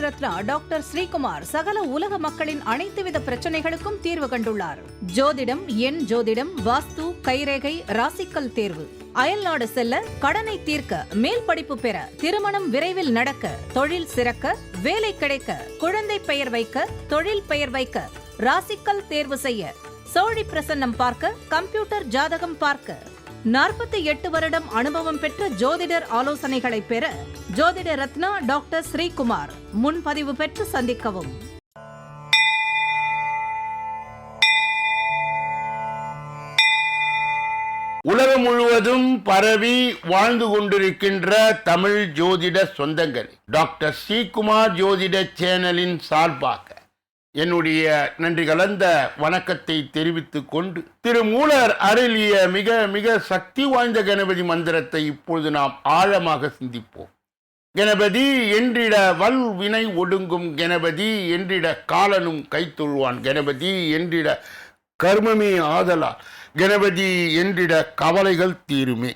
Ratna doctor Sreekumar சகல உலக மக்களின் அனைத்து வித பிரச்சனைகளுக்கும் தீர்வு கண்டுள்ளார். ஜோதிடம், எண் ஜோதிடம், வாஸ்து, கைரேகை, ராசிக்கல் தேர்வு, அயல்நாடு செல்ல, கடனை தீர்க்க, மேல் படிப்பு பெற, திருமணம் விரைவில் நடக்க, தொழில் சிறக்க, வேலை கிடைக்க, குழந்தை பெயர் வைக்க, தொழில் பெயர் வைக்க, ராசிக்கல் தேர்வு செய்ய, சோழி பிரசன்னம் பார்க்க, கம்ப்யூட்டர் ஜாதகம் பார்க்க, 48 வருடம் அனுபவம் பெற்ற ஜோதிடர் ஆலோசனைகளை பெற ஜோதிட ரத்னா டாக்டர் ஸ்ரீகுமார். முன்பதிவு பெற்று சந்திக்கவும். உலகம் முழுவதும் பரவி வாழ்ந்து கொண்டிருக்கின்ற தமிழ் ஜோதிட சொந்தங்கள், டாக்டர் ஸ்ரீகுமார் ஜோதிட சேனலின் சார்பாக என்னுடைய நன்றி கலந்த வணக்கத்தை தெரிவித்துக் கொண்டு, திருமூலர் அருளிய மிக மிக சக்தி வாய்ந்த கணபதி மந்திரத்தை இப்பொழுது நாம் ஆழமாக சிந்திப்போம். கணபதி என்றிட வல் வினை ஒடுங்கும், கணபதி என்றிட காலனும் கைத்தொழுவான், கணபதி என்றிட கர்மமே ஆதலால், கணபதி என்றிட கவலைகள் தீருமே.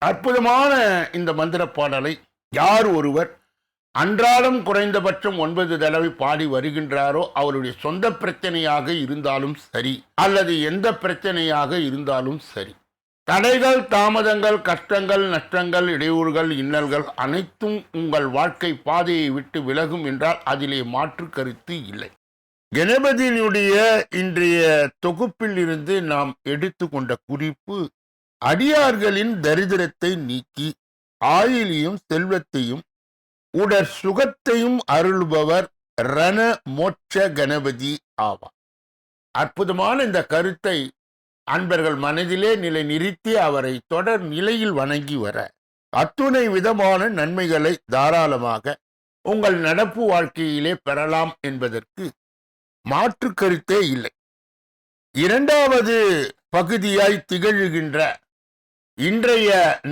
அற்புதமான இந்த மந்திர பாடலை யார் ஒருவர் அன்றாடம் குறைந்தபட்சம் 9 தடவை பாடி வருகின்றாரோ, அவருடைய சொந்த பிரச்சனையாக இருந்தாலும் சரி, அல்லது எந்த பிரச்சனையாக இருந்தாலும் சரி, தடைகள், தாமதங்கள், கஷ்டங்கள், நஷ்டங்கள், இடையூறுகள், இன்னல்கள் அனைத்தும் உங்கள் வாழ்க்கை பாதையை விட்டு விலகும் என்றால் அதிலே மாற்று கருத்து இல்லை. கணபதியினுடைய இன்றைய தொகுப்பில் இருந்து நாம் எடுத்துக்கொண்ட குறிப்பு, அடியார்களின் தரித்திரத்தை நீக்கி ஆயிலையும் செல்வத்தையும் உடற் சுகத்தையும் அருள்பவர் ரண மோட்ச கணபதி ஆவார். அற்புதமான இந்த கருத்தை அன்பர்கள் மனதிலே நிலை நிறுத்தி அவரை தொடர் நிலையில் வணங்கி வர அத்துணை விதமான நன்மைகளை தாராளமாக உங்கள் நடப்பு வாழ்க்கையிலே பெறலாம் என்பதற்கு மாற்று கருத்தே இல்லை. இரண்டாவது பகுதியாய் திகழ்கின்ற இன்றைய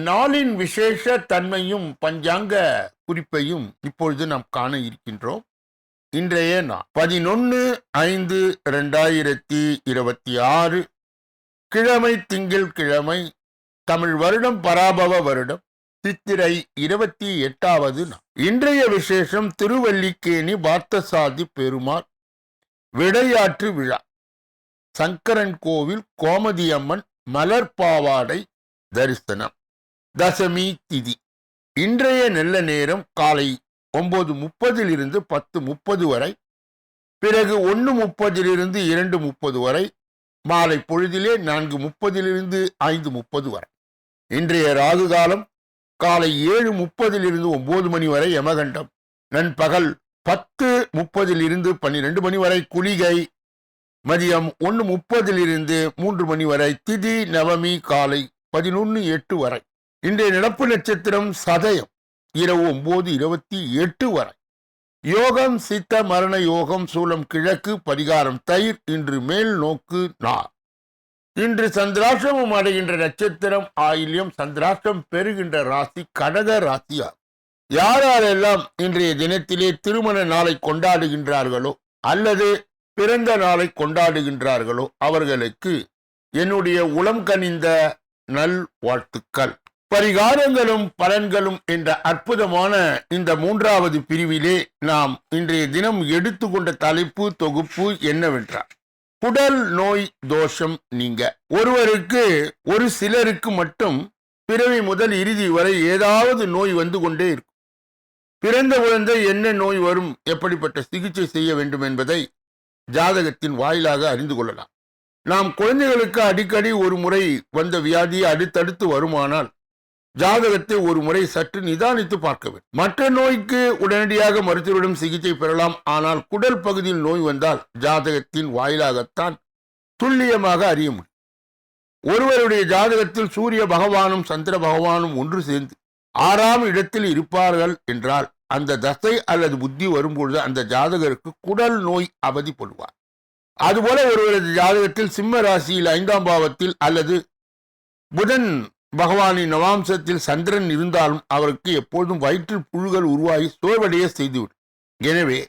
நாளின் விசேஷ தன்மையும் பஞ்சாங்க குறிப்பையும் இப்பொழுது நாம் காண இருக்கின்றோம். இன்றைய நாள் 11/5/2026 கிழமை, திங்கள் கிழமை, தமிழ் வருடம் பராபவ வருடம், சித்திரை 28வது நாள். இன்றைய விசேஷம் திருவல்லிக்கேணி பார்த்தசாதி பெருமாள் விடையாற்று விழா, சங்கரன் கோவில் கோமதியம்மன் மலர்பாவாடை தரிசனம், தசமி திதி. இன்றைய நல்ல நேரம் காலை 9:30 10:30 வரை, பிறகு 1:30 2:30 வரை, மாலை பொழுதிலே 4:30 5:30 வரை. இன்றைய ராகு காலம் காலை 7:30 9 மணி வரை யமகண்டம், நண்பகல் 10:30 12 மணி வரை குளிகை, மதியம் 1:30 3 மணி வரை திதி, நவமி காலை 11:08 வரை. இன்றைய நடப்பு நட்சத்திரம் சதயம், இரவு 9:28 வரை. யோகம் சித்த மரண யோகம், சூலம் கிழக்கு, பரிகாரம் தயிர், இன்று மேல் நோக்கு நார். இன்று சந்திராஷ்டிரமம் அடைகின்ற நட்சத்திரம் ஆயில்யம், சந்திராஷ்டிரம் பெறுகின்ற ராசி கடக ராசியார். யாரெல்லாம் இன்றைய தினத்திலே திருமண நாளை கொண்டாடுகின்றார்களோ அல்லது பிறந்த நாளை கொண்டாடுகின்றார்களோ அவர்களுக்கு என்னுடைய உளம் கனிந்த நல் வாழ்த்துக்கள். பரிகாரங்களும் பலன்களும் என்ற அற்புதமான இந்த 3வது பிரிவிலே நாம் இன்றைய தினம் எடுத்துக்கொண்ட தலைப்பு தொகுப்பு என்னவென்றால், குடல் நோய் தோஷம் நீங்க. ஒருவருக்கு, ஒரு சிலருக்கு மட்டும் பிறவி முதல் இறுதி வரை ஏதாவது நோய் வந்து கொண்டே இருக்கும். பிறந்த குழந்தை என்ன நோய் வரும், எப்படிப்பட்ட சிகிச்சை செய்ய வேண்டும் என்பதை ஜாதகத்தின் வாயிலாக அறிந்து கொள்ளலாம். நாம் குழந்தைகளுக்கு அடிக்கடி ஒரு முறை வந்த வியாதி அடுத்தடுத்து வருமானால் ஜாதகத்தை ஒரு முறை சற்று நிதானித்து பார்க்க வேண்டும். மற்ற நோய்க்கு உடனடியாக மருத்துவரிடம் சிகிச்சை பெறலாம். ஆனால் குடல் பகுதியில் நோய் வந்தால் ஜாதகத்தின் வாயிலாகத்தான் துல்லியமாக அறிய முடியும். ஒருவருடைய ஜாதகத்தில் சூரிய பகவானும் சந்திர பகவானும் ஒன்று சேர்ந்து 6ஆம் இடத்தில் இருப்பார்கள் என்றால் அந்த தசை அல்லது புத்தி வரும்பொழுது அந்த ஜாதகருக்கு குடல் நோய் அவதிப்படுவார். அதுபோல ஒருவரது ஜாதகத்தில் சிம்ம ராசியில் 5ஆம் பாவத்தில் அல்லது புதன் பகவானின் நவாம்சத்தில் சந்திரன் இருந்தாலும் அவருக்கு எப்போதும் வயிற்றில் புழுகள் உருவாகி சோர்வடைய செய்துவிடும். எனவே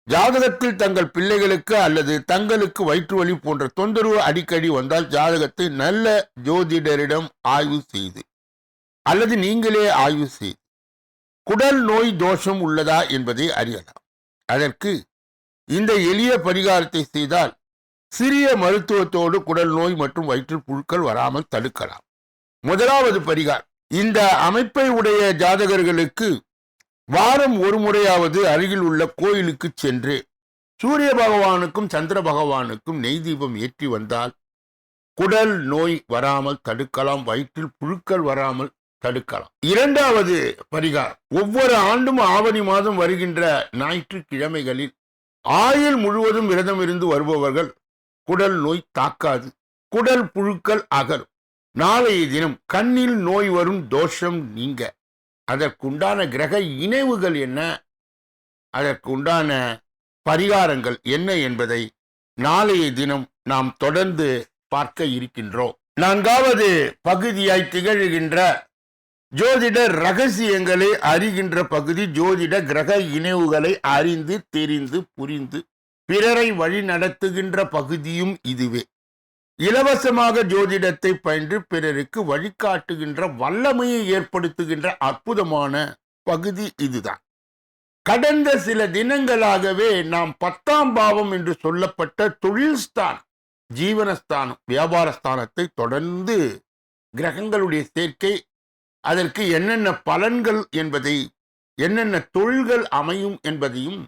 ஜாதகத்தில் தங்கள் பிள்ளைகளுக்கு அல்லது தங்களுக்கு வயிற்று வலி போன்ற தொந்தரவு அடிக்கடி வந்தால் ஜாதகத்தை நல்ல ஜோதிடரிடம் ஆய்வு செய்து அல்லது நீங்களே ஆய்வு செய்து குடல் நோய் தோஷம் உள்ளதா என்பதை அறியலாம். அதற்கு இந்த எளிய பரிகாரத்தை செய்தால் சிறிய மருத்துவத்தோடு குடல் நோய் மற்றும் வயிற்றுப் புழுக்கள் வராமல் தடுக்கலாம். முதலாவது பரிகாரம், இந்த அமைப்பை உடைய ஜாதகர்களுக்கு வாரம் ஒரு முறையாவது அருகில் உள்ள கோயிலுக்கு சென்று சூரிய பகவானுக்கும் சந்திர பகவானுக்கும் நெய் தீபம் ஏற்றி வந்தால் குடல் நோய் வராமல் தடுக்கலாம், வயிற்றில் புழுக்கள் வராமல் தடுக்கலாம். இரண்டாவது பரிகாரம், ஒவ்வொரு ஆண்டும் ஆவணி மாதம் வருகின்ற ஞாயிற்றுக்கிழமைகளில் ஆயுள் முழுவதும் விரதம் இருந்து வருபவர்கள் குடல் நோய் தாக்காது, குடல் புழுக்கள் அகலும். நாளைய தினம் கண்ணில் நோய் வரும் தோஷம் நீங்க அதற்குண்டான கிரக இணைவுகள் என்ன, அதற்குண்டான பரிகாரங்கள் என்ன என்பதை நாளைய தினம் நாம் தொடர்ந்து பார்க்க இருக்கின்றோம். நான்காவது பகுதியாய் திகழ்கின்ற ஜோதிட ரகசியங்களை அறிகின்ற பகுதி, ஜோதிட கிரக இணைவுகளை அறிந்து தெரிந்து புரிந்து பிறரை வழி நடத்துகின்ற பகுதியும் இதுவே. இலவசமாக ஜோதிடத்தை பயின்று பிறருக்கு வழிகாட்டுகின்ற வல்லமையை ஏற்படுத்துகின்ற அற்புதமான பகுதி இதுதான். கடந்த சில தினங்களாகவே நாம் 10ஆம் பாவம் என்று சொல்லப்பட்ட தொழில் ஸ்தானம், ஜீவனஸ்தானம், வியாபாரஸ்தானத்தை தொடர்ந்து கிரகங்களுடைய சேர்க்கை, அதற்கு என்னென்ன பலன்கள் என்பதை, என்னென்ன தொழில்கள் அமையும் என்பதையும்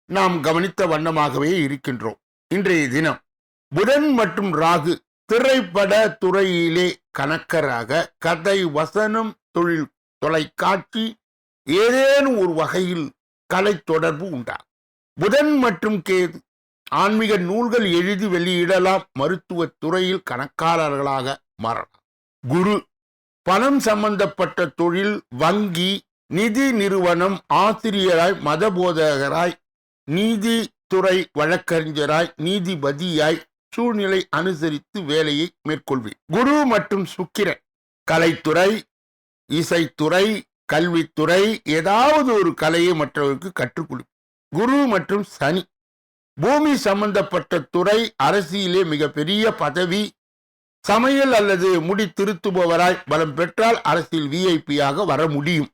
நாம் கவனித்த வண்ணமாகவே இருக்கின்றோம். இன்றைய தினம் புதன் மற்றும் ராகு திரைப்பட துறையிலே கணக்கராக, கதை வசனம் தொழில், தொலைக்காட்சி, ஏதேனும் ஒரு வகையில் கலை தொடர்பு உண்டாகும். புதன் மற்றும் கேது ஆன்மீக நூல்கள் எழுதி வெளியிடலாம், மருத்துவ துறையில் கணக்காளர்களாக மாறலாம். குரு பணம் சம்பந்தப்பட்ட தொழில், வங்கி, நிதி நிறுவனம், ஆசிரியராய், மதபோதகராய், நீதித்துறை வழக்கறிஞராய், நீதிபதியாய் சூழ்நிலை அனுசரித்து வேலையை மேற்கொள்வேன். குரு மற்றும் சுக்கிரன் கலைத்துறை, இசைத்துறை, கல்வித்துறை, ஏதாவது ஒரு கலையை மற்றவருக்கு கற்றுக் கொடுக்கும். குரு மற்றும் சனி பூமி சம்பந்தப்பட்ட துறை, அரசியலே மிகப்பெரிய பதவி, சமையல் அல்லது முடி திருத்துபவராய் பலம் பெற்றால் அரசியல் விஐபியாக வர முடியும்.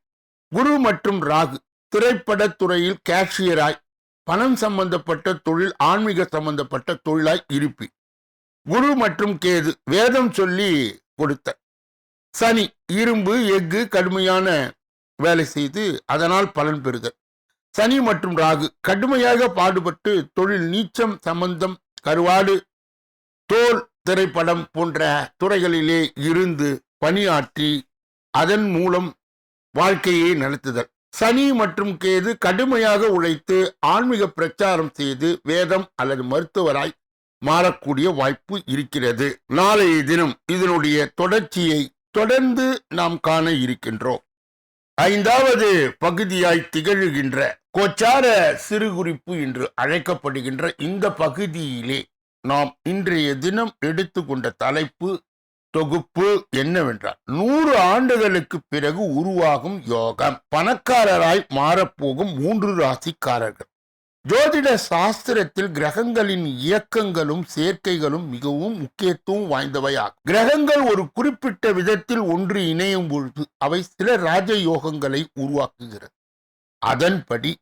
குரு மற்றும் ராகு திரைப்படத் துறையில் கேஷியராய், பணம் சம்பந்தப்பட்ட தொழில், ஆன்மீக சம்பந்தப்பட்ட தொழிலாய் இருப்பி. குரு மற்றும் கேது வேதம் சொல்லி கொடுத்த. சனி இரும்பு எஃகு கடுமையான வேலை செய்து அதனால் பலன் பெறுதல். சனி மற்றும் ராகு கடுமையாக பாடுபட்டு தொழில், நீச்சம் சம்பந்தம், கருவாடு, தோல், திரைப்படம் போன்ற துறைகளிலே இருந்து பணியாற்றி அதன் மூலம் வாழ்க்கையை நடத்துதல். சனி மற்றும் கேது கடுமையாக உழைத்து ஆன்மீக பிரச்சாரம் செய்து வேதம் அல்லது மருத்துவராய் மாறக்கூடிய வாய்ப்பு இருக்கிறது. நாளைய தினம் இதனுடைய தொடர்ச்சியை தொடர்ந்து நாம் காண இருக்கின்றோம். 5வது பகுதியாய் திகழ்கின்ற கோச்சார சிறுகுறிப்பு என்று அழைக்கப்படுகின்ற இந்த பகுதியிலே நாம் இன்றைய தினம் எடுத்துக்கொண்ட தலைப்பு, தொகுப்பு என்னவென்றால் 100 ஆண்டுகளுக்கு பிறகு உருவாகும் யோகம், பணக்காரராய் மாறப்போகும் 3 ராசிக்காரர்கள். ஜோதிட சாஸ்திரத்தில் கிரகங்களின் இயக்கங்களும் சேர்க்கைகளும் மிகவும் முக்கியத்துவம் வாய்ந்தவையாகும். கிரகங்கள் ஒரு குறிப்பிட்ட விதத்தில் ஒன்று இணையும் பொழுது அவை சில ராஜயோகங்களை உருவாக்குகிறது. அதன்படி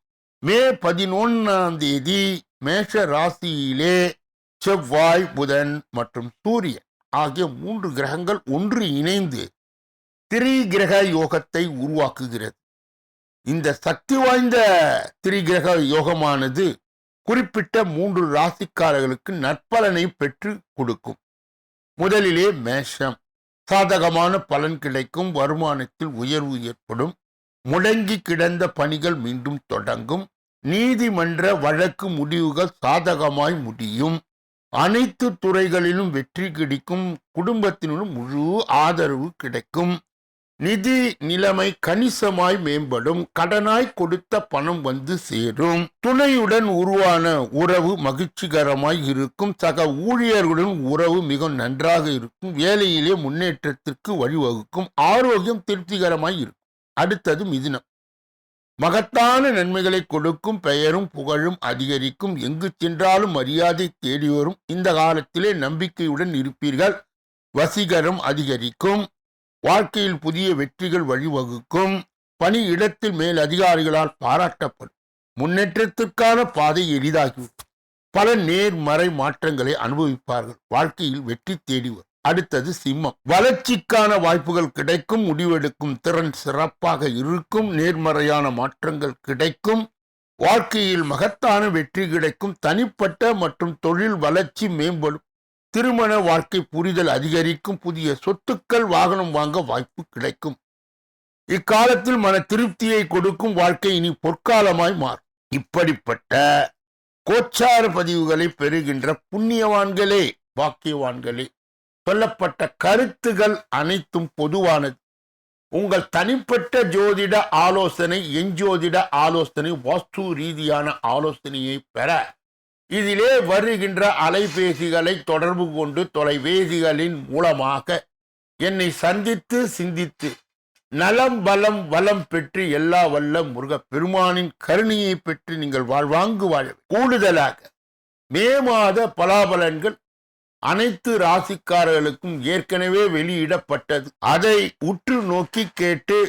மே 11ஆம் தேதி மேஷ ராசியிலே செவ்வாய், புதன் மற்றும் சூரியன் ஆகிய 3 கிரகங்கள் ஒன்று இணைந்து திரிகிரக யோகத்தை உருவாக்குகிறது. இந்த சக்தி வாய்ந்த திரிகிரக யோகமானது குறிப்பிட்ட 3 ராசிக்காரர்களுக்கு நற்பலனை பெற்று கொடுக்கும். முதலிலே மேஷம், சாதகமான பலன் கிடைக்கும், வருமானத்தில் உயர்வு ஏற்படும், முடங்கி கிடந்த பணிகள் மீண்டும் தொடங்கும், நீதிமன்ற வழக்கு முடிவுகள் சாதகமாய் முடியும், அனைத்து துறைகளிலும் வெற்றி கிடைக்கும், குடும்பத்தினும் முழு ஆதரவு கிடைக்கும், நிதி நிலைமை கணிசமாய் மேம்படும், கடனாய் கொடுத்த பணம் வந்து சேரும், துணையுடன் உருவான உறவு மகிழ்ச்சிகரமாய் இருக்கும், சக ஊழியர்களுடன் உறவு மிக நன்றாக இருக்கும், வேலையிலே முன்னேற்றத்திற்கு வழிவகுக்கும், ஆரோக்கியம் திருப்திகரமாய் இருக்கும். அடுத்தது மிதுனம், மகத்தான நன்மைகளை கொடுக்கும், பெயரும் புகழும் அதிகரிக்கும், எங்கு சென்றாலும் மரியாதை தேடி வரும், இந்த காலத்திலே நம்பிக்கையுடன் இருப்பீர்கள், வசீகரம் அதிகரிக்கும், வாழ்க்கையில் புதிய வெற்றிகள் வழிவகுக்கும், பணி இடத்தில் மேல் அதிகாரிகளால் பாராட்டப்படும். முன்னேற்றத்திற்கான பாதை எளிதாகிவிடும். பல நேர்மறை மாற்றங்களை அனுபவிப்பார்கள். வாழ்க்கையில் வெற்றி தேடி வரும். அடுத்தது சிம்மம். வளர்ச்சிக்கான வாய்ப்புகள் கிடைக்கும். முடிவெடுக்கும் திறன் சிறப்பாக இருக்கும். நேர்மறையான மாற்றங்கள் கிடைக்கும். வாழ்க்கையில் மகத்தான வெற்றி கிடைக்கும். தனிப்பட்ட மற்றும் தொழில் வளர்ச்சி மேம்படும். திருமண வாழ்க்கை புரிதல் அதிகரிக்கும். புதிய சொத்துக்கள் வாகனம் வாங்க வாய்ப்பு கிடைக்கும். இக்காலத்தில் மன திருப்தியை கொடுக்கும். வாழ்க்கை இனி பொற்காலமாய் மாறும். இப்படிப்பட்ட கோச்சார பதிவுகளை பெறுகின்ற புண்ணியவான்களே, பாக்கியவான்களே, சொல்லப்பட்ட கருத்துகள் அனைத்தும் பொதுவானது. உங்கள் தனிப்பட்ட ஜோதிட ஆலோசனை, எஞ்சோதிட ஆலோசனை, வாஸ்து ரீதியான ஆலோசனையை பெற இதிலே வருகின்ற அலைபேசிகளை தொடர்பு கொண்டு தொலைபேசிகளின் மூலமாக என்னை சந்தித்து சிந்தித்து நலம் பலம் வளம் பெற்று எல்லா வல்ல முருகப் பெருமானின் கருணையை பெற்று நீங்கள் வாழ்வாங்கு வாழ. கூடுதலாக மே மாத பலாபலன்கள் அனைத்து ராசிக்காரர்களுக்கும் ஏற்கனவே வெளியிடப்பட்டது. அதை உற்று நோக்கி கேட்டு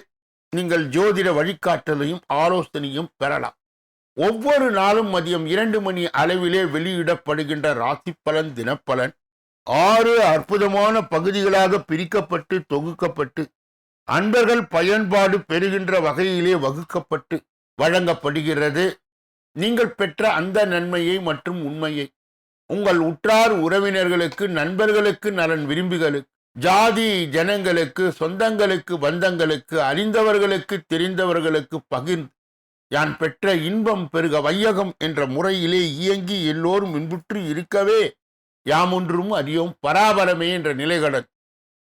நீங்கள் ஜோதிட வழிகாட்டலையும் ஆலோசனையும் பெறலாம். ஒவ்வொரு நாளும் மதியம் 2 மணி அளவிலே வெளியிடப்படுகின்ற ராசி பலன், தினப்பலன் 6 அற்புதமான பகுதிகளாக பிரிக்கப்பட்டு தொகுக்கப்பட்டு அன்பர்கள் பயன்பாடு பெறுகின்ற வகையிலே வகுக்கப்பட்டு வழங்கப்படுகிறது. நீங்கள் பெற்ற அந்த நன்மையை மற்றும் உண்மையை உங்கள் உற்றார் உறவினர்களுக்கு, நண்பர்களுக்கு, நலன் விரும்பிகளுக்கு, ஜாதி ஜனங்களுக்கு, சொந்தங்களுக்கு, பந்தங்களுக்கு, அறிந்தவர்களுக்கு, தெரிந்தவர்களுக்கு பகிர்ந்து யான் பெற்ற இன்பம் பெருக வையகம் என்ற முறையிலே இயங்கி எல்லோரும் இன்புற்று இருக்கவே யாமொன்றும் அறியோம் பராபரமே என்ற நிலைகளன்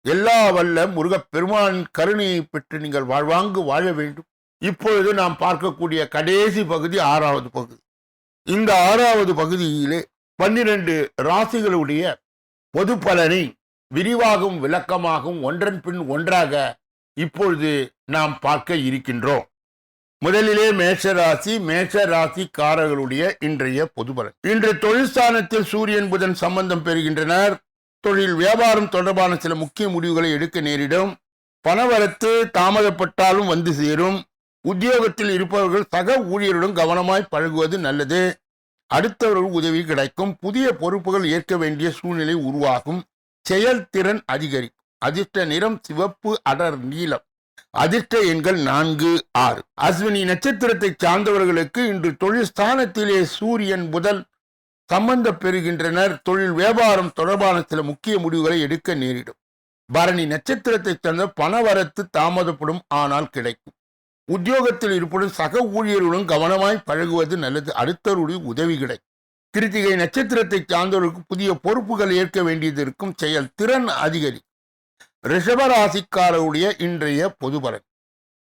எல்லா வல்ல முருகப் பெருமான் கருணையை பெற்று நீங்கள் வாழ்வாங்கு வாழ வேண்டும். இப்பொழுது நாம் பார்க்கக்கூடிய கடைசி பகுதி 6வது பகுதி. இந்த 6வது பகுதியிலே 12 ராசிகளுடைய பொது பலனை விரிவாகவும் விளக்கமாகவும் ஒன்றன் பின் ஒன்றாக இப்பொழுது நாம் பார்க்க இருக்கின்றோம். முதலிலே மேஷராசி. மேஷராசிக்காரர்களுடைய இன்றைய பொதுபலன். இன்று தொழில்ஸ்தானத்தில் சூரியன் புதன் சம்பந்தம் பெறுகின்றனர். தொழில் வியாபாரம் தொடர்பான சில முக்கிய முடிவுகளை எடுக்க நேரிடும். பணவரத்து தாமதப்பட்டாலும் வந்து சேரும். உத்தியோகத்தில் இருப்பவர்கள் சக ஊழியருடன் கவனமாய் பழகுவது நல்லது. அடுத்தவர்கள் உதவி கிடைக்கும். புதிய பொறுப்புகள் ஏற்க வேண்டிய சூழ்நிலை உருவாகும். செயல்திறன் அதிகரிக்கும். அதிர்ஷ்ட நிறம் சிவப்பு, அடர் நீலம். அதிர்ஷ்ட எண்கள் 4, 6. அஸ்வினி நட்சத்திரத்தை சார்ந்தவர்களுக்கு இன்று தொழில் ஸ்தானத்திலே சூரியன் புதன் சம்பந்த பெறுகின்றனர். தொழில் வியாபாரம் தொடர்பான சில முக்கிய முடிவுகளை எடுக்க நேரிடும். பரணி நட்சத்திரத்தை சார்ந்த பணவரத்து தாமதப்படும், ஆனால் கிடைக்கும். உத்தியோகத்தில் இருப்பதும் சக ஊழியருடன் கவனமாய் பழகுவது நல்லது. அடுத்தவருடைய உதவி கிடைக்கும். கிருத்திகை நட்சத்திரத்தை சார்ந்தவர்களுக்கு புதிய பொறுப்புகள் ஏற்க வேண்டியது இருக்கும். செயல் திறன் அதிகரிக்கும். ரிஷபராசிக்காரருடைய இன்றைய பொதுபலன்.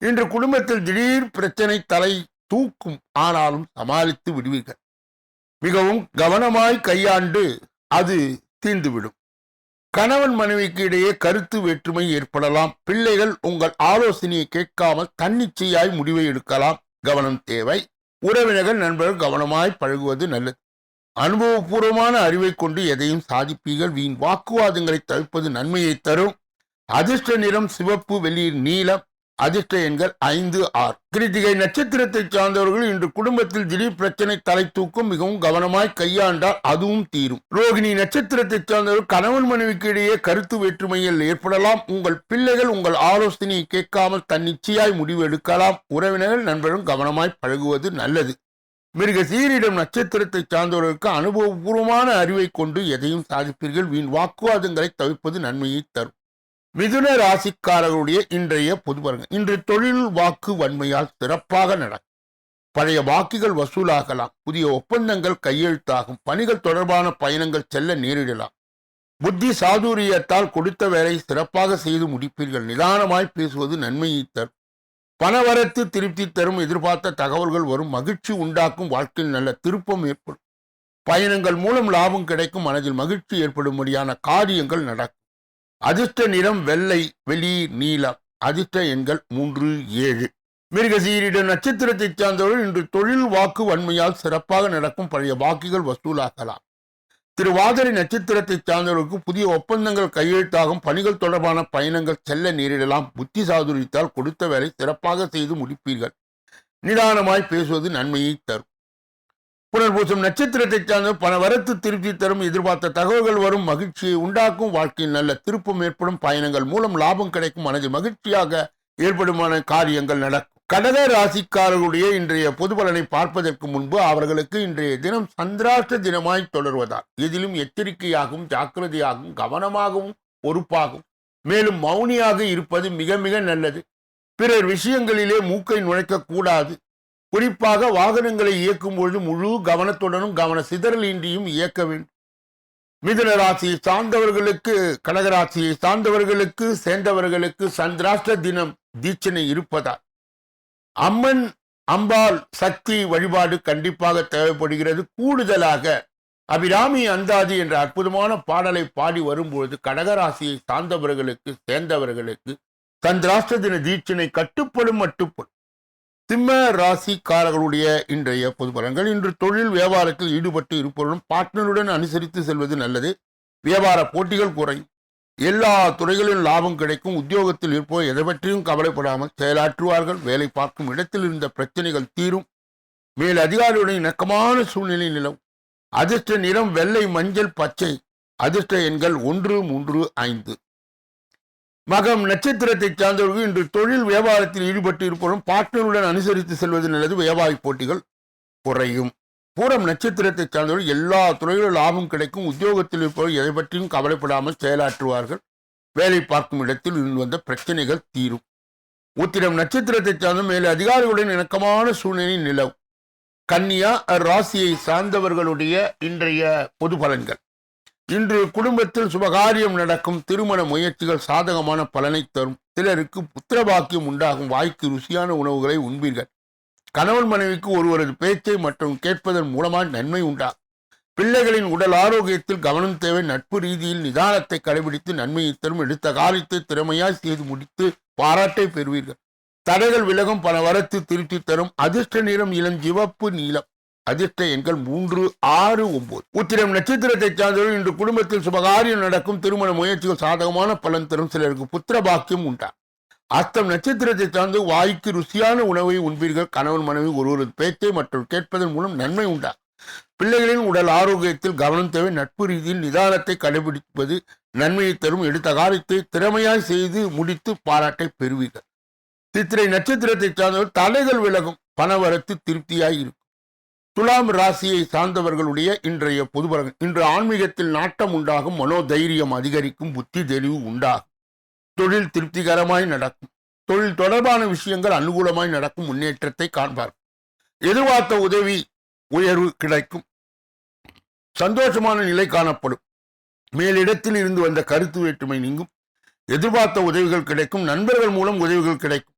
இன்று குடும்பத்தில் திடீர் பிரச்சனை தலை தூக்கும், ஆனாலும் சமாளித்து விடுவீர்கள். மிகவும் கவனமாய் கையாண்டு அது தீர்ந்துவிடும். கணவன் மனைவிக்கு இடையே கருத்து வேற்றுமை ஏற்படலாம். பிள்ளைகள் உங்கள் ஆலோசனையை கேட்காமல் தன்னிச்சையாய் முடிவை எடுக்கலாம். கவனம் தேவை. உறவினர்கள், நண்பர்கள் கவனமாய் பழகுவது நல்லது. அனுபவபூர்வமான அறிவை கொண்டு எதையும் சாதிப்பீர்கள். வீண் வாக்குவாதங்களை தவிர்ப்பது நன்மையை தரும். அதிர்ஷ்ட நிறம் சிவப்பு, வெளிர் நீலம். அதிர்ஷ்ட எண்கள் 5, 6. கிருத்திகை நட்சத்திரத்தை சார்ந்தவர்கள் இன்று குடும்பத்தில் திடீர் பிரச்சனை தலை தூக்கும். மிகவும் கவனமாய் கையாண்டால் அதுவும் தீரும். ரோகிணி நட்சத்திரத்தை சார்ந்தவர்கள் கணவன் மனைவிக்கு இடையே கருத்து வேற்றுமையில் ஏற்படலாம். உங்கள் பிள்ளைகள் உங்கள் ஆலோசனையை கேட்காமல் தன்னிச்சையாய் முடிவு எடுக்கலாம். உறவினர்கள், நண்பர்களும் கவனமாய் பழகுவது நல்லது. மிருகசீரிடம் நட்சத்திரத்தை சார்ந்தவர்களுக்கு அனுபவபூர்வமான அறிவை கொண்டு எதையும் சாதிப்பீர்கள். வீண் வாக்குவாதங்களை தவிர்ப்பது நன்மையை தரும். மிதுன ராசிக்காரர்களுடைய இன்றைய பொதுபலன். இன்று தொழில் வாக்கு வன்மையால் சிறப்பாக நடக்கும். பழைய வாக்குகள் வசூலாகலாம். புதிய ஒப்பந்தங்கள் கையெழுத்தாகும். பணிகள் தொடர்பான பயணங்கள் செல்ல நேரிடலாம். புத்தி சாதுரியத்தால் கொடுத்த வேலை சிறப்பாக செய்து முடிப்பீர்கள். நிதானமாய் பேசுவது நன்மையை தரும். பணவரத்து திருப்தி தரும். எதிர்பார்த்த தகவல்கள் வரும். மகிழ்ச்சி உண்டாக்கும். வாழ்க்கையில் நல்ல திருப்பம் ஏற்படும். பயணங்கள் மூலம் லாபம் கிடைக்கும். மனதில் மகிழ்ச்சி ஏற்படும்படியான காரியங்கள் நடக்கும். அதிர்ஷ்ட நிறம் வெள்ளை, வெளிர் நீலம். அதிர்ஷ்ட எண்கள் 3, 7. மிருகசீரிட நட்சத்திரத்தை சார்ந்தவர்கள் இன்று தொழில் வாக்கு வன்மையால் சிறப்பாக நடக்கும். பழைய வாக்குகள் வசூலாகலாம். திருவாதிரை நட்சத்திரத்தை சார்ந்தவர்களுக்கு புதிய ஒப்பந்தங்கள் கையெழுத்தாகும், பணிகள் தொடர்பான பயணங்கள் செல்ல நேரிடலாம். புத்தி சாதுரியத்தால் கொடுத்த வேலை சிறப்பாக செய்து முடிப்பீர்கள். நிதானமாய் பேசுவது நன்மையை தரும். புனர்பூசம் நட்சத்திரத்தை சார்ந்த பண வரத்து திருப்தி தரும், எதிர்பார்த்த தகவல்கள் வரும், மகிழ்ச்சியை உண்டாக்கும், வாழ்க்கையில் நல்ல திருப்பம் ஏற்படும், பயணங்கள் மூலம் லாபம் கிடைக்கும், மனதில் மகிழ்ச்சியாக ஏற்படுமான காரியங்கள் நடக்கும். கடக ராசிக்காரர்களுடைய இன்றைய பொது பலனை பார்ப்பதற்கு முன்பு அவர்களுக்கு இன்றைய தினம் சந்திராஷ்ட தினமாய் தொடர்வதால் எதிலும் எச்சரிக்கையாகவும் ஜாக்கிரதையாகவும் கவனமாகவும் பொறுப்பாகவும் மேலும் மௌனியாக இருப்பது மிக மிக நல்லது. பிறர் விஷயங்களிலே மூக்கை நுழைக்க கூடாது. குறிப்பாக வாகனங்களை இயக்கும் பொழுது முழு கவனத்துடனும் கவன சிதறல் இன்றியும் இயக்க வேண்டும். மிதுன ராசியை சார்ந்தவர்களுக்கு, கடகராசியை சார்ந்தவர்களுக்கு சேர்ந்தவர்களுக்கு சந்திராஷ்ட தினம் தீட்சணை இருப்பதால் அம்மன் அம்பாள் சக்தி வழிபாடு கண்டிப்பாக தேவைப்படுகிறது. கூடுதலாக அபிராமி அந்தாதி என்ற அற்புதமான பாடலை பாடி வரும்பொழுது கடகராசியை சார்ந்தவர்களுக்கு சேர்ந்தவர்களுக்கு சந்திராஷ்ட தின தீட்சணை கட்டுப்படும் மட்டுப்படும். சிம்ம ராசிக்காரர்களுடைய இன்றைய பொது பலன்கள். இன்று தொழில் வியாபாரத்தில் ஈடுபட்டு இருப்பவர்களும் பார்ட்னருடன் அனுசரித்து செல்வது நல்லது. வியாபார போட்டிகள் குறையும். எல்லா துறைகளிலும் லாபம் கிடைக்கும். உத்தியோகத்தில் இருப்போர் எதை பற்றியும் கவலைப்படாமல் செயலாற்றுவார்கள். வேலை பார்க்கும் இடத்தில் இருந்த பிரச்சனைகள் தீரும். மேல் அதிகாரியுடன் இணக்கமான சூழ்நிலை நிலவும். அதிர்ஷ்ட நிறம் வெள்ளை, மஞ்சள், பச்சை. அதிர்ஷ்ட எண்கள் 1, 3, 5. மகம் நட்சத்திரத்தை சார்ந்தவர்கள் இன்று தொழில் வியாபாரத்தில் ஈடுபட்டு இருப்பவரும் பார்ட்னருடன் அனுசரித்து செல்வது நல்லது. வியாபார போட்டிகள் குறையும். பூரம் நட்சத்திரத்தை சார்ந்தவர்கள் எல்லா துறைகளிலும் லாபம் கிடைக்கும். உத்தியோகத்தில் இருப்பவர் எதை பற்றியும் கவலைப்படாமல் செயலாற்றுவார்கள். வேலை பார்க்கும் இடத்தில் இருந்து வந்த பிரச்சனைகள் தீரும். உத்திரம் நட்சத்திரத்தை சார்ந்த மேலே அதிகாரிகளுடன் இணக்கமான சூழ்நிலை நிலவும். கன்னியா ராசியை சார்ந்தவர்களுடைய இன்றைய பொது பலன்கள். இன்று குடும்பத்தில் சுபகாரியம் நடக்கும். திருமண முயற்சிகள் சாதகமான பலனை தரும். சிலருக்கு புத்திரபாக்கியம் உண்டாகும். வாய்க்கு ருசியான உணவுகளை உண்பீர்கள். கணவன் மனைவிக்கு ஒருவரது பேச்சை மற்றும் கேட்பதன் மூலமாக நன்மை உண்டாகும். பிள்ளைகளின் உடல் ஆரோக்கியத்தில் கவனம் தேவை. நட்பு ரீதியில் நிதானத்தை கடைபிடித்து நன்மையை தரும். எடுத்த காரியத்தை திறமையாய் செய்து முடித்து பாராட்டை பெறுவீர்கள். தடைகள் விலகும். பண வரத்து திருப்தி தரும். அதிர்ஷ்ட நிறம் இளஞ்சிவப்பு, நீலம். அதிர்ஷ்ட எண்கள் 3, 6, 9. உத்திரம் நட்சத்திரத்தை சார்ந்தவர்கள் இன்று குடும்பத்தில் சுபகாரியம் நடக்கும். திருமண முயற்சிகள் சாதகமான பலன் தரும். சிலருக்கு புத்திர பாக்கியம் உண்டாகும். அஸ்தம் நட்சத்திரத்தை சார்ந்து வாய்க்கு ருசியான உணவை உண்பீர்கள். கணவன் மனைவி ஒருவரது பேச்சை மற்றும் கேட்பதன் மூலம் நன்மை உண்டாகும். பிள்ளைகளின் உடல் ஆரோக்கியத்தில் கவனம் தேவை. நட்பு ரீதியில் நிதானத்தை கடைபிடிப்பது நன்மையை தரும். எடுத்த காரியத்தை திறமையாய் செய்து முடித்து பாராட்டை பெறுவீர்கள். சித்திரை நட்சத்திரத்தை சார்ந்தவர்கள் தடைகள் விலகும். பணவரத்து திருப்தியாய் இருக்கும். துலாம் ராசியை சார்ந்தவர்களுடைய இன்றைய பொது பலன். இன்று ஆன்மீகத்தில் நாட்டம் உண்டாகும். மனோதைரியம் அதிகரிக்கும். புத்தி தெளிவு உண்டாகும். தொழில் திருப்திகரமாய் நடக்கும். தொழில் தொடர்பான விஷயங்கள் அனுகூலமாய் நடக்கும். முன்னேற்றத்தை காண்பார்கள். எதிர்பார்த்த உதவி உயர்வு கிடைக்கும். சந்தோஷமான நிலை காணப்படும். மேலிடத்தில் இருந்து வந்த கருத்து வேற்றுமை நீங்கும். எதிர்பார்த்த உதவிகள் கிடைக்கும். நண்பர்கள் மூலம் உதவிகள் கிடைக்கும்.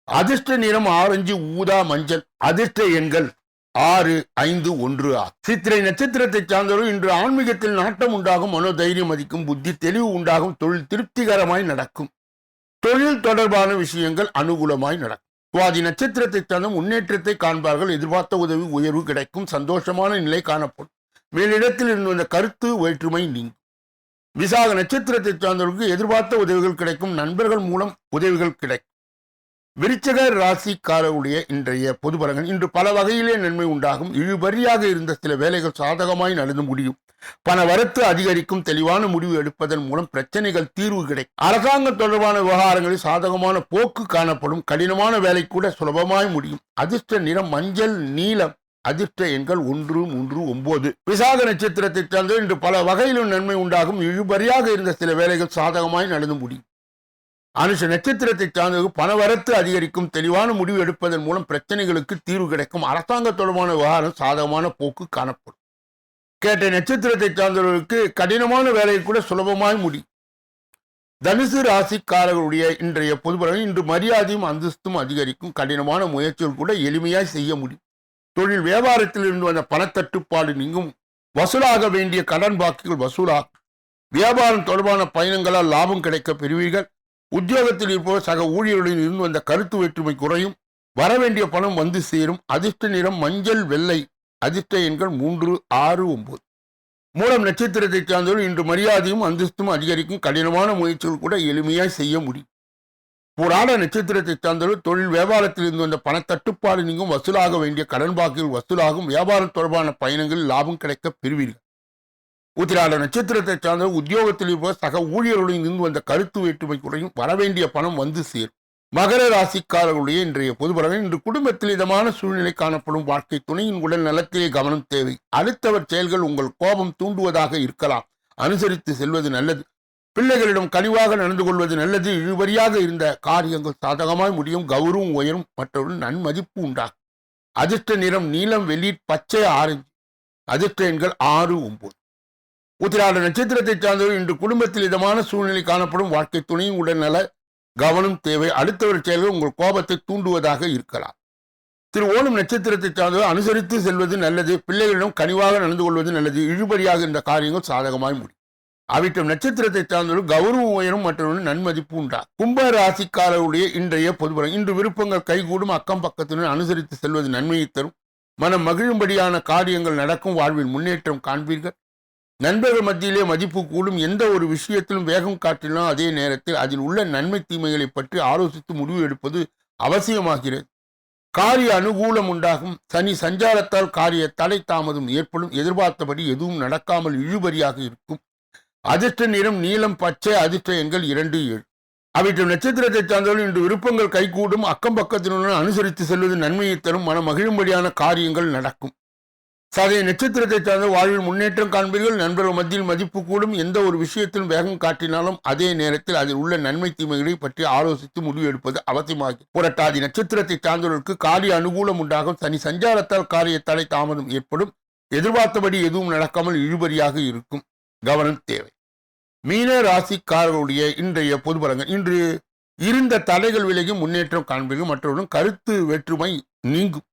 அதிர்ஷ்ட நிறம் ஆரஞ்சு, ஊதா, மஞ்சள். அதிர்ஷ்ட எண்கள் 6, 5, 1. சித்திரை நட்சத்திரத்தை சார்ந்தவர்கள் இன்று ஆன்மீகத்தில் நாட்டம் உண்டாகும். மனோதைரியம் அதிகம். புத்தி தெளிவு உண்டாகும். தொழில் திருப்திகரமாய் நடக்கும். தொழில் தொடர்பான விஷயங்கள் அனுகூலமாய் நடக்கும். சுவாதி நட்சத்திரத்தை சார்ந்த முன்னேற்றத்தை காண்பார்கள். எதிர்பார்த்த உதவி உயர்வு கிடைக்கும். சந்தோஷமான நிலை காணப்படும். மேலிடத்தில் இருந்து வந்த கருத்து வேற்றுமை நீங்கும். விசாக நட்சத்திரத்தை சார்ந்தவர்களுக்கு எதிர்பார்த்த உதவிகள் கிடைக்கும். நண்பர்கள் மூலம் உதவிகள் கிடைக்கும். விருச்சிக ராசிக்காரருடைய இன்றைய பொது பலன்கள். இன்று பல வகையிலே நன்மை உண்டாகும். இழுபறியாக இருந்த சில வேலைகள் சாதகமாய் நடந்து முடியும். பண வரத்து அதிகரிக்கும். தெளிவான முடிவு எடுப்பதன் மூலம் பிரச்சனைகள் தீர்வு கிடைக்கும். அரசாங்கம் தொடர்பான விவகாரங்களில் சாதகமான போக்கு காணப்படும். கடினமான வேலை கூட சுலபமாய் முடியும். அதிர்ஷ்ட நிறம் மஞ்சள், நீலம். அதிர்ஷ்ட எண்கள் 1, 3, 9. விசாக நட்சத்திரத்தை சார்ந்த இன்று பல வகையிலும் நன்மை உண்டாகும். இழுபறியாக இருந்த சில வேலைகள் சாதகமாய் நடந்து முடியும். அனுஷ நட்சத்திரத்தை சார்ந்தவர்கள் பணவரத்து அதிகரிக்கும். தெளிவான முடிவு எடுப்பதன் மூலம் பிரச்சனைகளுக்கு தீர்வு கிடைக்கும். அரசாங்க தொடர்பான விவகாரம் சாதகமான போக்கு காணப்படும். கேட்ட நட்சத்திரத்தை சார்ந்தவர்களுக்கு கடினமான வேலை கூட சுலபமாய் முடியும். தனுசு ராசிக்காரர்களுடைய இன்றைய பொது பலன். இன்று மரியாதையும் அந்தஸ்தும் அதிகரிக்கும். கடினமான முயற்சிகள் கூட எளிமையாய் செய்ய முடியும். தொழில் வியாபாரத்தில் இருந்து வந்த பணத்தட்டுப்பாடு நீங்கும். வசூலாக வேண்டிய கடன் பாக்கிகள் வசூலாகும். வியாபாரம் தொடர்பான பயணங்களால் லாபம் கிடைக்க பெறுவீர்கள். உத்தியோகத்தில் இருப்பவர் சக ஊழியர்களில் இருந்து வந்த கருத்து வேற்றுமை குறையும். வரவேண்டிய பணம் வந்து சேரும். அதிர்ஷ்ட நிறம் மஞ்சள், வெள்ளை. அதிர்ஷ்ட எண்கள் 3, 6, 9. மூலம் நட்சத்திரத்தை சார்ந்தவர்கள் இன்று மரியாதையும் அந்தஸ்தும் அதிகரிக்கும். கடினமான முயற்சிகள் கூட எளிமையாய் செய்ய முடியும். புராண நட்சத்திரத்தை சார்ந்தவர்கள் தொழில் வியாபாரத்தில் இருந்து வந்த பணத்தட்டுப்பாடு நீங்கும். வசூலாக வேண்டிய கடன் பாக்கிகள் வசூலாகும். வியாபாரம் தொடர்பான பயணங்களில் லாபம் கிடைக்க பெறுவீர்கள். உத்திராட நட்சத்திரத்தை சார்ந்தவர்கள் உத்தியோகத்தில் இருப்ப சக ஊழியர்களுடன் இருந்து வந்த கருத்து வேற்றுமை குறையும். வரவேண்டிய பணம் வந்து சேரும். மகர ராசிக்காரர்களுடைய இன்றைய பொதுபலன். இன்று குடும்பத்தில் இதமான சூழ்நிலை காணப்படும். வாழ்க்கை துணையின் உடல் நலத்திலே கவனம் தேவை. அடுத்தவர் செயல்கள் உங்கள் கோபம் தூண்டுவதாக இருக்கலாம். அனுசரித்து செல்வது நல்லது. பிள்ளைகளிடம் கனிவாக நடந்து கொள்வது நல்லது. இழுபறியாக இருந்த காரியங்கள் சாதகமாய் முடியும். கௌரவம் உயரும். மற்றவர்கள் நன்மதிப்பு உண்டாகும். அதிர்ஷ்ட நிறம் நீலம், வெள்ளி, பச்சை, ஆரஞ்சு. அதிர்ஷ்ட எண்கள் 6, 9. உத்திராட நட்சத்திரத்தை சார்ந்தவர்கள் இன்று குடும்பத்தில் இதமான சூழ்நிலை காணப்படும். வாழ்க்கை துணையின் உடல் நல கவனம் தேவை. அடுத்தவர் செயல்கள் உங்கள் கோபத்தை தூண்டுவதாக இருக்கலாம். திரு ஓணம் நட்சத்திரத்தை சார்ந்தவர்கள் அனுசரித்து செல்வது நல்லது. பிள்ளைகளிடம் கனிவாக நடந்து கொள்வது நல்லது. இழுபறியாக இருந்த காரியங்கள் சாதகமாய் முடியும். அவிட்டம் நட்சத்திரத்தை சார்ந்தவர்கள் கௌரவம் உயரும். மற்றவர்கள் நன்மதிப்பு உண்டா. கும்ப ராசிக்காரருடைய இன்றைய பொதுபலன். இன்று விருப்பங்கள் கைகூடும். அக்கம் பக்கத்துடன் அனுசரித்து செல்வது நன்மையை தரும். மனம் மகிழும்படியான காரியங்கள் நடக்கும். வாழ்வில் முன்னேற்றம் காண்பீர்கள். நண்பர்கள் மத்தியிலே மதிப்பு கூடும். எந்த ஒரு விஷயத்திலும் வேகம் காட்டிலும் அதே நேரத்தில் அதில் உள்ள நன்மை தீமைகளை பற்றி ஆலோசித்து முடிவு எடுப்பது அவசியமாகிறது. காரிய அனுகூலம் உண்டாகும். சனி சஞ்சாரத்தால் காரிய தடை தாமதம் ஏற்படும். எதிர்பார்த்தபடி எதுவும் நடக்காமல் இழுபறியாக இருக்கும். அதிர்ஷ்ட நிறம் நீலம், பச்சை. அதிர்ஷ்ட எண்கள் 2, 7. அவிட்டம் நட்சத்திரத்தை சார்ந்தவர்கள் இன்று விருப்பங்கள் கைகூடும். அக்கம் பக்கத்தினுடன் அனுசரித்து செல்வது நன்மையை தரும். மன மகிழும்படியான காரியங்கள் நடக்கும். சதய நட்சத்திரத்தை சார்ந்த வாழ்வில் முன்னேற்றம் காண்பீர்கள். நண்பர்கள் மத்தியில் மதிப்பு கூடும். எந்த ஒரு விஷயத்திலும் வேகம் காட்டினாலும் அதே நேரத்தில் அதில் உள்ள நன்மை தீமைகளை பற்றி ஆலோசித்து முடிவு எடுப்பது அவசியமாகும். புரட்டாதி நட்சத்திரத்தை சார்ந்தவர்களுக்கு காரிய அனுகூலம் உண்டாகும். சனி சஞ்சாரத்தால் காரிய தடை தாமதம் ஏற்படும். எதிர்பார்த்தபடி எதுவும் நடக்காமல் இழுபறியாக இருக்கும். கவனம் தேவை. மீன ராசிக்காரர்களுடைய இன்றைய பொதுபலங்கள். இன்று இருந்த தடைகள் விலகி முன்னேற்றம் காண்பீர்கள். மற்றவர்களும் கருத்து வேற்றுமை நீங்கும்.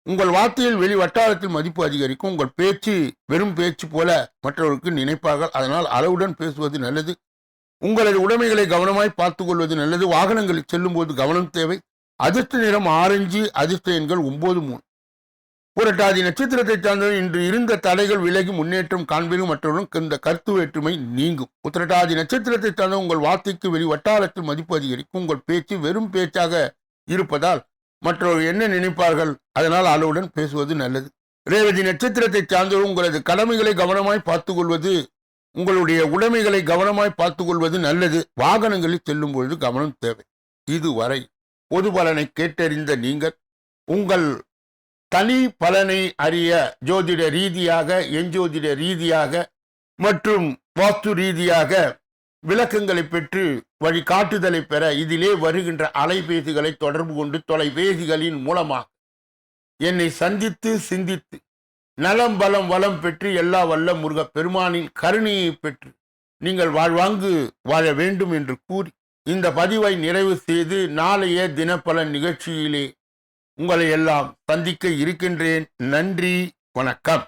உங்கள் வார்த்தையில் வெளி வட்டாரத்தில் மதிப்பு அதிகரிக்கும். உங்கள் பேச்சு வெறும் பேச்சு போல மற்றவர்களுக்கு நினைப்பார்கள். அதனால் அளவுடன் பேசுவது நல்லது. உங்களது உடைமைகளை கவனமாய் பார்த்துக் கொள்வது நல்லது. வாகனங்களில் செல்லும் போது கவனம் தேவை. அதிர்ஷ்ட நிறம் ஆரஞ்சு. அதிர்ஷ்ட எண்கள் 9, 3. புரட்டாதி நட்சத்திரத்தை சார்ந்தவர் இன்று இருந்த தடைகள் விலகி முன்னேற்றம் காண்பீர்கள். மற்றவர்களும் இந்த கருத்து வேற்றுமை நீங்கும். உத்திரட்டாதி நட்சத்திரத்தை சார்ந்த உங்கள் வார்த்தைக்கு வெளி வட்டாரத்தில் மதிப்பு அதிகரிக்கும். உங்கள் பேச்சு வெறும் பேச்சாக இருப்பதால் மற்றவர்கள் என்ன நினைப்பார்கள். அதனால் அளவுடன் பேசுவது நல்லது. ரேவதி நட்சத்திரத்தை சார்ந்தவர் உங்களது கடமைகளை கவனமாய் பார்த்துக் கொள்வது, உங்களுடைய உடைமைகளை கவனமாய் பார்த்துக் கொள்வது நல்லது. வாகனங்களில் செல்லும் பொழுது கவனம் தேவை. இதுவரை பொது பலனை கேட்டறிந்த நீங்கள் உங்கள் தனி பலனை அறிய ஜோதிட ரீதியாக, எஞ்சோதிட ரீதியாக மற்றும் வாஸ்து ரீதியாக விளக்கங்களை பெற்று வழிகாட்டுதலை பெற இதிலே வருகின்ற அலைபேசிகளை தொடர்பு கொண்டு தொலைபேசிகளின் மூலமாக என்னை சந்தித்து சிந்தித்து நலம் பலம் வளம் பெற்று எல்லா வல்ல முருக பெருமானின் கருணையை பெற்று நீங்கள் வாழ்வாங்கு வாழ வேண்டும் என்று கூறி இந்த பதிவை நிறைவு செய்து நாளைய தினப்பலன் நிகழ்ச்சியிலே உங்களை எல்லாம் சந்திக்க இருக்கின்றேன். நன்றி, வணக்கம்.